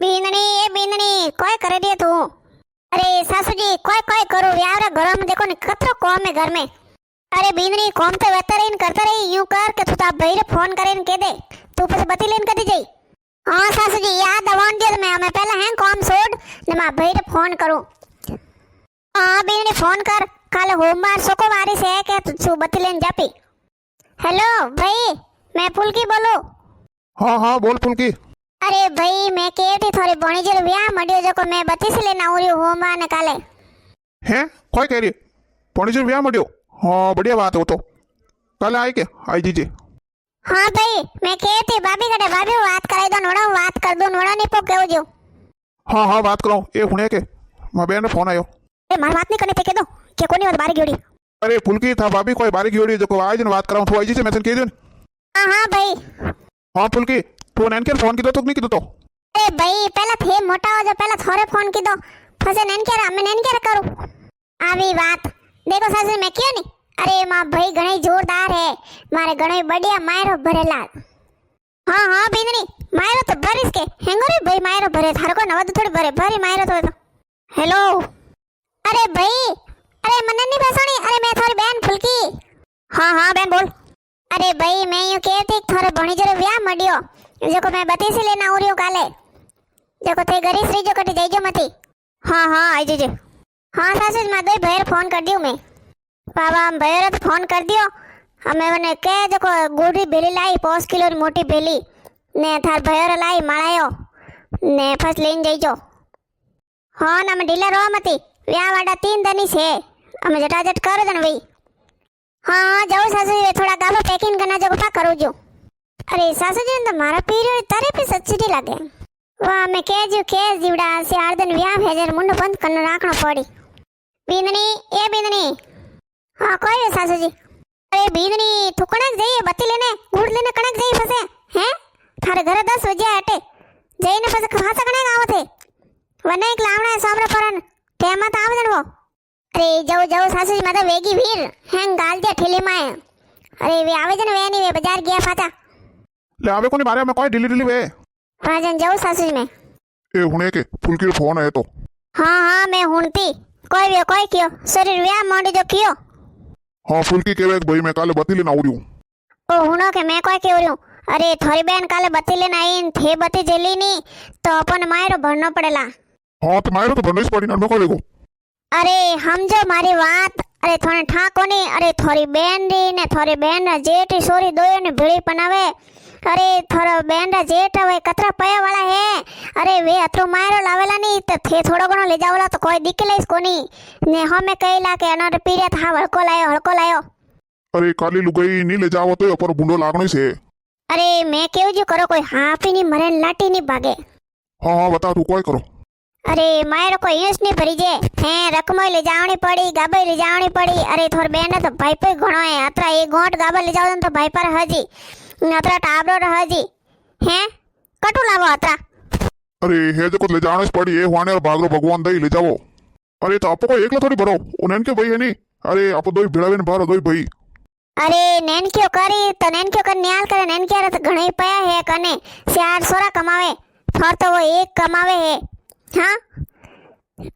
बींदनी ये बींदनी कोई कर रही है तू? अरे सासू जी कोई करो यार घर में देखो न कतरो कॉम है घर में। अरे बींदनी कॉम तो वेता रही करता रही यूं कर के तू ता भाई रे फोन करेन के दे तू પછી બતી લેન કદી જઈ। हां सासू जी याद दवान दे मैं पहला है कॉम छोड़ ने मां भाई रे फोन करूं। हां बींदनी फोन कर काले होमवार सोको वारी से के तू बती लेन जापी। हेलो भाई मैं पुलकी बोलूं। हाँ हाँ बोल पुलकी। अरे भाई मैं कहती थोड़ी बणी जल व्याह मड्यो जो को मैं बती से लेना उरी होमवार ने काले। हैं कोई कह रही पणीजर व्याह मड्यो? हाँ बढ़िया बात हो तो कल आई के आई जीजे। हाँ भाई मैं कहती भाभी कटे भाभी बात कराई दो नोड़ा बात कर दो नोड़ा नहीं पो केव जो। हाँ हाँ बात करो ए हुणे के मां बेन ने फोन आयो। ए मार बात नहीं करने थे के दो के कोनी बात बारी गियोड़ी। अरे पुलकी था भाभी कोई बारी गियोड़ी जो को आज ने बात कराऊं तो आई जीजे मैं तने कह दूं। हां हां भाई। हाँ पुलकी तू नैन के फोन की तो नहीं की तो। अरे भाई पहला थे मोटा हो जो पहला थोड़े फोन की दो फसे नैन के मैं नैन के करूं आवी बात देखो सासू मैं क्यों नहीं। अरे मां भाई घणे जोरदार है मारे घणे बढ़िया मायरो भरेला। हां हां बींदनी मायरो तो भरिस के हेंगोरी भाई मायरो भरे थारे को नवद थोड़ी भरे भरी मायरो तो। हेलो अरे भाई अरे मन नहीं भसोनी अरे मैं थोड़ी बहन फुलकी। हां हां बहन बोल। अरे भाई मैं यूं कहती थोड़े भणी जरे व्याह मड्यो जो मैं बती से लेना उरियो काले जो थे गरीस रही जो कटी जाइजो मती। हां हां आई जीजे। हां सासू जी मैं दो भैर फोन कर दियो मैं बाबा हम भैर तो फोन कर दियो हमें मने के जो गुड़ी भेली लाई 5 किलो री मोटी भेली ने थार भैर लाई माळायो ने फस लेन जाइजो। हां ना मैं ढीला रो मती व्याह वाडा 3 दनी से हमें जटाजट कर जन भाई। हां जाओ सासू जी थोड़ा गाबो पैकिंग करना जो पा करू जो। अरे सासू जी तो मारा पीरियड तारे पे सच्ची लागे वाह मैं के जीवड़ा से आर्दन व्याह भेजर मुंड बंद करने राखना पड़ी। बींदनी ए बींदनी। हाँ कोई है सासू जी। अरे बींदनी तू कणक जाइए बत्ती लेने गुड़ लेने कणक जाइए फसे हैं थारे घर 10 बजे हटे जईने फसे खासा कणक आवत है वने एक लावणा है सामने परन टेमा ता आवजन वो। अरे जाओ जाओ सासू जी माता वेगी वीर हैं गाल दिया ठेले में। अरे वे आवेजन वे नहीं वे बाजार गया फाता ले आवे कोनी मारे मैं कोई ढीली वे राजन जाओ सासू जी में। ए हुणे के पुलकी रो फोन आयो तो। हाँ हाँ मैं हुनती कोई कियो शरीर व्याह मोड़ी जो कियो। हाँ फुलकी केवे भाई मैं काले बती लेना उरियो। ओ हुनो के मैं कोई केवरियो। अरे थोड़ी बहन काले बत्ती लेना आई थे बत्ती जली नी तो अपन मायरो भरनो पड़ेला। हाँ तो मायरो तो भरनो ही पड़ी ना मैं कोई अरे हम जो मारी बात अरे थोड़े ठाको नी अरे थोड़ी बहन री ने थोड़ी बहन जेठ सोरी दोयो ने भेड़ी पनावे। अरे थोड़ा बहन रा जेठ वे कतरा पया वाला है अरे वे अतरो मायरो लावेला नी तो थे थोड़ो घणो ले जावला तो कोई दिक्कलेस कोनी ने हमें कहला के अनर पीरे था हड़को लायो। अरे काली लुगाई नी ले जावो तो पर बुंडो लागनो से। अरे मैं केव जो करो कोई हाफी नी मरे लाटी नी भागे। हाँ हाँ बता तू कोई करो। अरे मायरो को यूस नहीं भरी जे हैं रकमो ले जावनी पड़ी गाबे ले जावनी पड़ी। अरे थोर बहन तो भाई पे घणो है अतरा एक गोट गाबे ले जाव तो भाई पर हजी अतरा टाबरो रहजी हैं कटू लावो अतरा। अरे हे जो को ले जानो पड़ी ए हुआने और भागरो भगवान दई ले जावो। अरे तो आपको कोई एकला थोड़ी भरो उनन के भाई है नी अरे आप दोई भिड़ावेन भरो दोई भाई। अरे नैन क्यों करी तो नैन क्यों कर न्याल करे नैन क्या तो घणे पया है कने 400 कमावे फिर तो वो एक कमावे है। हाँ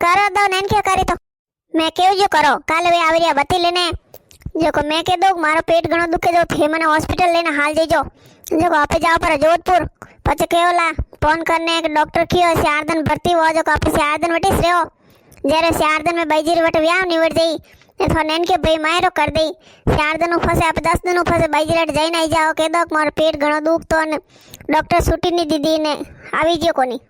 करो दो नैन क्यों करी तो मैं केव जो करो काले वे आवरिया बत्ती लेने जो को मैं कह दो मारो पेट घणो दुखे जो थे मने हॉस्पिटल लेने हाल जेजो जो को आपे जाओ पर जोधपुर पछे केवला फोन करने एक डॉक्टर कियो 4 दिन भर्ती हो जो को आपे 4 दिन वटिस रहो जरे 4 दिन में बैजीर वट व्याह निवड़ जाई ने थो नैन के भाई मायरो कर दई 4 दिन फसे आप 10 दिन फसे बैजीर जाई नहीं जाओ कह दो मारो पेट घणो दुख तो ने डॉक्टर छुट्टी नहीं दीदी ने आवी जियो कोनी।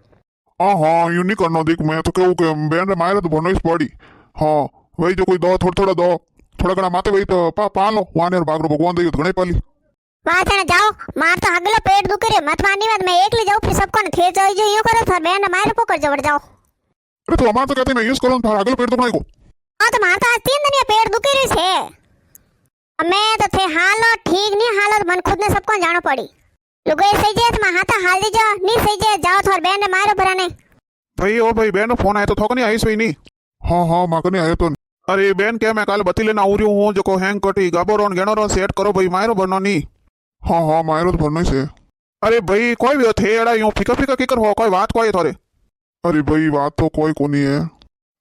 हाँ हाँ यूं नहीं करना देख मैं तो कहूँ कि बहन रे मायरे तो भरनो ही पड़ी। हाँ वही जो कोई दो थोड़ा दो थोड़ा घना माते वही तो पा लो वाने और भागरो भगवान दई तो घणे पाली। वहां से जाओ मार तो अगला पेट दुख रे मत मानी बात मैं एक ले जाऊं फिर सबको थे जाओ जो यूं करो था बहन मायरे पकड़ जवड़ जाओ। अरे तो हमार तो कहते मैं यूज करूं था अगला पेट दुखने को। हां तो मार तो आज 3 दिन ये पेट दुख रे छे मैं तो थे हालो ठीक नहीं हालत मन खुद ने सबको जानो पड़ी लुगाई सही जे तो हाथा हाल दीजो नहीं सही जे जाओ थोर बहन मायरो भराने। भाई ओ भाई बहन फोन आया तो थोक नहीं आई सोई नहीं। हाँ हाँ मां कने आयो तो। अरे बहन क्या मैं काल बती लेना उरियो हूं जो को हैंग कटी गाबो रोन गेनो रो सेट करो भाई मायरो भरनो नी। हाँ हाँ मायरो तो भरनो ही से। अरे भाई कोई भी थे एड़ा यूं फिकर फिकर किकर हो कोई बात कोई थोरे अरे भाई बात तो कोई कोनी है।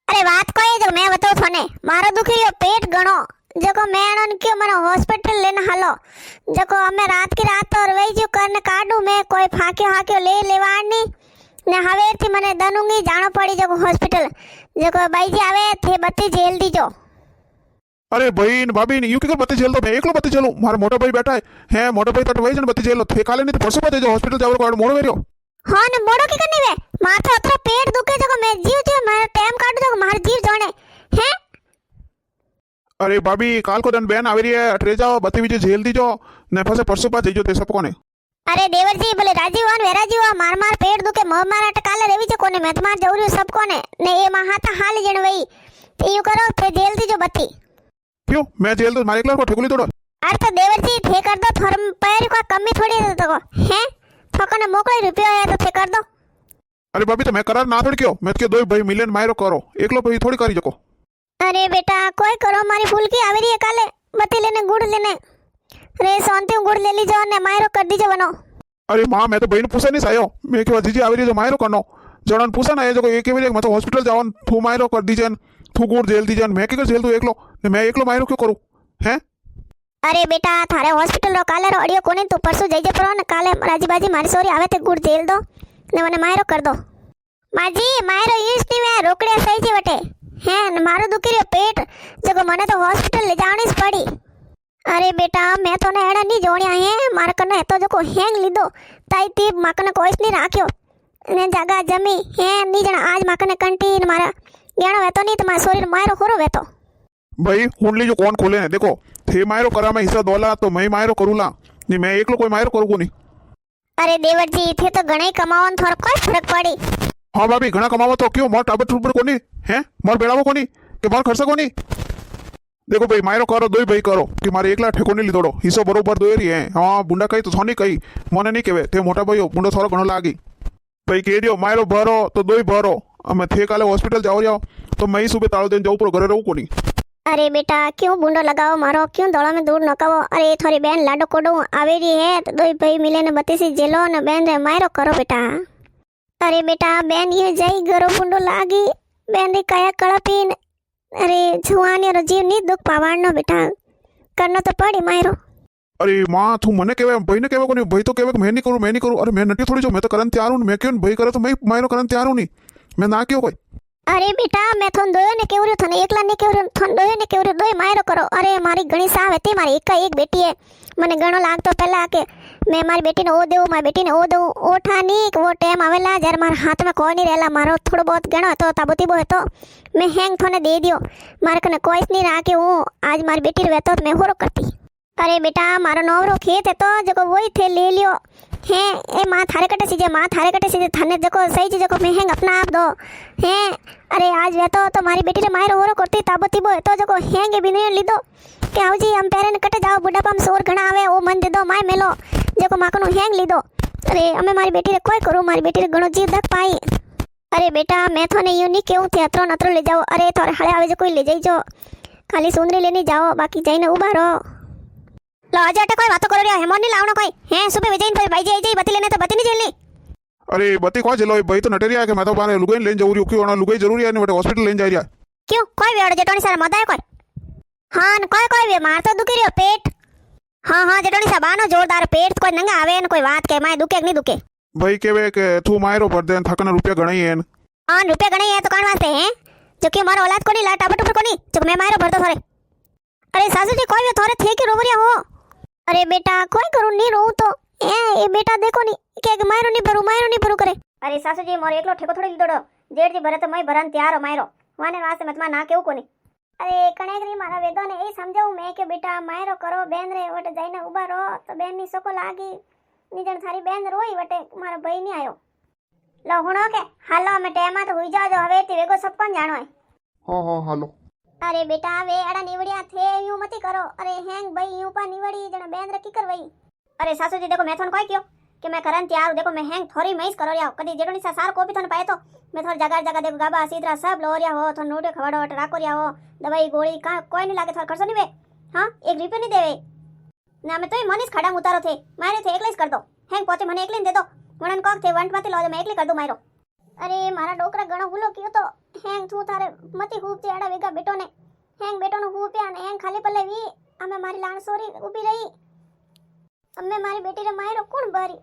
अरे बात कोई जो मैं बताऊं थोने मारो दुखी रहो पेट गणो जको मैं अणन क्यों मने हॉस्पिटल लेने हालो जको हमें रात की रात और वही जो करने काढू मैं कोई फाक्यो ले लेवानी ने हवेरथी मने दनुंगी जानो पड़ी जको हॉस्पिटल जको बाईजी आवे थे बत्ती जेल दीजो। अरे भाई ने भाभी ने यू क्यों बत्ती जेल दो, मैं एकलो बत्ती जेलू, मारा मोटा भाई बैठा है मोटा भाई तट वही जन बत्ती जेलो थे काले नहीं तो परसों बत्ती जो हॉस्पिटल जावर को मोड़ो वेरियो। हाँ ने मोड़ो की करनी वे माथा अतरा पेट दुखे जको मैं जीव जीव मारे टाइम काढू जको मारे जीव जाने हैं। अरे भाभी काल को दिन बहन आवी रही है अटरे जाओ बत्ती बीजे जेल दीजो ने फसे परसों पास जइजो ते सब कोने। अरे देवर जी बोले राजीव वन वेराजी वा मार पेट दुखे मार अटकाले रेवी जो कोने मैं तुम्हार जरूरी सब कोने ने ये हाथ हाल जण वही ते यू करो थे जेल दीजो बत्ती क्यों मैं जेल तो मारे एकला को ठेकुली तोड़ो। अरे तो देवर जी थे कर दो थोरम पैर को कमी थोड़ी दे तो हैं थकने मोकले रुपया है तो थे कर दो। अरे भाभी तो मैं करार ना थोड़ी क्यों मैं तो दो भाई मिलियन मायरो करो एकलो भाई थोड़ी करी जको। अरे बेटा कोई करो मारी फूल की आवी रही है काले बत्ती लेने गुड़ लेने रे सोनती गुड़ ले लीजो ने मायरो कर दीजो बनो। अरे माँ मैं तो भाई ने पूछा नहीं सायो मैं के जीजी आवी रही जो मायरो करनो जड़न पूछा ना ये जो एक बार मैं तो हॉस्पिटल जाओ थू मायरो कर दीजन थू गुड़ जेल दीजन मैं के जेल दू एकलो ने मैं एकलो मायरो क्यों करूं हैं। अरे बेटा थारे हॉस्पिटल रो काले रो अडियो कोने तू परसों जइजे परो ने काले राजी बाजी मारी सोरी आवे ते गुड़ जेल दो ने मने मायरो कर दो। माजी मायरो यूज नहीं वे रोकड़े सही जी वटे हैं ने मारो दुखी रे पेट जको मने तो हॉस्पिटल ले जावनी ज पड़ी। अरे बेटा मैं तो ने एड़ा नहीं जोड़िया है मार कने तो जको हैंग लीधो ताई ती माकने कोइस नहीं राख्यो ने जगह जमी है नी जण आज माकने कंटीन मारा गेणो वेतो नहीं तो मार सोरी मायरो खोरो वेतो। भाई हुंडली जो कौन खोले ने देखो थे मायरो करा मैं हिस्सा दोला तो मैं मायरो करूला नहीं मैं एकलो कोई मायरो करूँ नहीं। अरे देवर जी थे तो घणे कमावन थोड़ा कोई फर्क पड़ी। हाँ भाभी घना कमावा तो क्यों मोर टाबर टूबर कोनी हैं मोर बेड़ावो कोनी के मोर खर्चा कोनी। देखो भाई मायरो करो दो भाई करो कि मारे एकला ठेको नहीं लीधोड़ो हिस्सो बरोबर दो रही है। हाँ बुंडा कही तो सोनी कही मने नहीं कहे थे मोटा भाई बुंडो थोड़ा घणो लागी भाई कह दियो मायरो भरो तो दो भरो अमे थे काले हॉस्पिटल जाओ जाओ तो मैं सुबह तालो दिन जाऊँ पर घरे रहूँ कोनी। अरे बेटा क्यों बुंडो लगाओ मारो क्यों दौड़ा में दूर नकावो। अरे थोड़ी बहन लाडो कोडो आवेरी है तो दो भाई मिले ने बत्तीसी जेलो ने बहन रे मायरो करो बेटा। अरे बेटा बहन ये जई गरो बुंडो लागी बहन रे काया कड़पीन अरे जुआनी रो जीव नी दुख पावानो बेटा करनो तो पड़ी मायरो। अरे माँ तू मने कहवे भाई ने कहवे कोनी भाई तो कहवे मैं नहीं करूँ अरे मैं नटी थोड़ी जो मैं तो करन तैयार हूँ मैं क्यों भाई करे तो मैं मायरो करन तैयार हूँ नहीं मैं ना क्यों कोई। अरे बेटा मैं थोन दोयो ने केवरियो थने एकला ने केवरियो थोन दोयो ने केवरियो दोय मायरो करो। अरे मारी घणी साव हती मारी एक बेटी है मने घणो लागतो पहला के मैं मारी बेटी ने ओ देऊ मारी बेटी ने ओ देऊ ओठा नी वो टाइम आवेला जर मार हाथ में कोई नहीं रहला मारो थोड़ो बहुत गणो तो ताबुतीबो है तो मैं हैंग थोने दे दियो मारे कने कोई नहीं राखे हूँ आज मारी बेटी रे तो मैं होरो करती। अरे बेटा मारो नवरो खेत है तो जको वही थे ले लियो है ए माँ थारे कटे सीजे थाने जको सही चीज जको मैं हैंग अपना आप दो है। अरे आज वे तो मारी बेटी रे मायरो होरो करती ताबुतीबो है तो जको हैंग बिने लीधो के आओ जी हम पेरे ने कटे जाओ बुढ़ापा में सोर घणा आवे ओ मन दे दो माय मेलो जको माकनो हैंग लीधो। अरे अमे मारी बेटी रे कोई करू मारी बेटी रे घणो जीव दक पाई। अरे बेटा मैं थोने यूं नहीं केहू थे अतरो नतरो ले जाओ। अरे थोड़े हळे आवे जो कोई ले जाइजो खाली सुंदरी लेने जाओ बाकी जाइने उभा रहो। लो आज अटे कोई बातो करो रिया हेमो नहीं लावनो कोई हैं सुबह विजयन पर भाई जी बत्ती लेने तो बत्ती नहीं जेलनी। अरे बत्ती को चलो भाई तो नटेरिया के मैं तो बाने लुगाई लेन जाऊ रियो क्यों लुगाई जरूरी है ने बटे हॉस्पिटल लेन जा रिया क्यों कोई वेड़ जेटोनी सारा मदाय कोई हाँ न कोई वे मार तो दुखी रियो पेट हाँ जेटोनी सा बानो जोरदार पेट कोई नंगा आवे न कोई बात के माय दुखे नहीं दुखे भाई केवे के तू मायरो भर दे थकना रुपया गणाई है हाँ रुपया गणे है तो कौन वास्ते हैं जो कि मारो औलाद को नहीं ला टापर टुपर को नहीं जो मैं मारो भर दो थोड़े। अरे सासू जी कोई वे थोड़े थे कि रोवरिया हो। अरे बेटा कोई करू नहीं रो तो ए बेटा देखो नहीं के मायरो नहीं भरू करे। अरे सासू जी मोर एकलो ठेको थोड़ी लीधोड़ो जेठ जी भरे तो मैं भरन तैयार हो मायरो वाने वास्ते मत ना केऊ कोनी। अरे कणेकरी मारा वेदो ने ए समझाऊ मैं के बेटा मायरो करो बेन रे वटे जाइने उभा रो तो बेन नी सको लागी निजण थारी बेन रोई वटे मारा भाई नहीं आयो लो हुणो के हालो मैं टेमा तो हुई जाओ जो हवे ती वेगो सब कोन जानो है। हां हालो। अरे बेटा वे अड़ा निवड़िया थे यूं मती करो। अरे हैंग भाई यूं पा निवड़ी जण बेन रखी कर वई। अरे सासू जी देखो मैं थोन कोई क्यों कि मैं करन तैयार देखो मैं हैंग थोड़ी मैस करो रिया कदी जेडोनी सा सार को भी थोन पाए तो मैं थोड़ी जगह देखो गाबा सीधरा सब लो रिया हो थोन नोटे खवाड़ो राको रिया हो दवाई गोली का कोई नहीं लागे थोड़ खर्चो नहीं वे हां एक रुपया नहीं देवे ना मैं तो मनीष खड़ा उतारो थे मारे थे एकलेस कर दो हैंग पोते मने एकले दे दो वणन कोक थे वंट माते लो मैं एकले कर दो मारो। અરે મારા ડોકરા ઘણો હુલો કયો તો હેંગ તું તારે મતી ખૂબ તે આડા વેગા બેટો ને હેંગ બેટો નું હું પ્યા ને હેંગ ખાલી પલ્લે વી અમે મારી લાણ સોરી ઊભી રહી અમે મારી બેટી રે માયરો કોણ બારી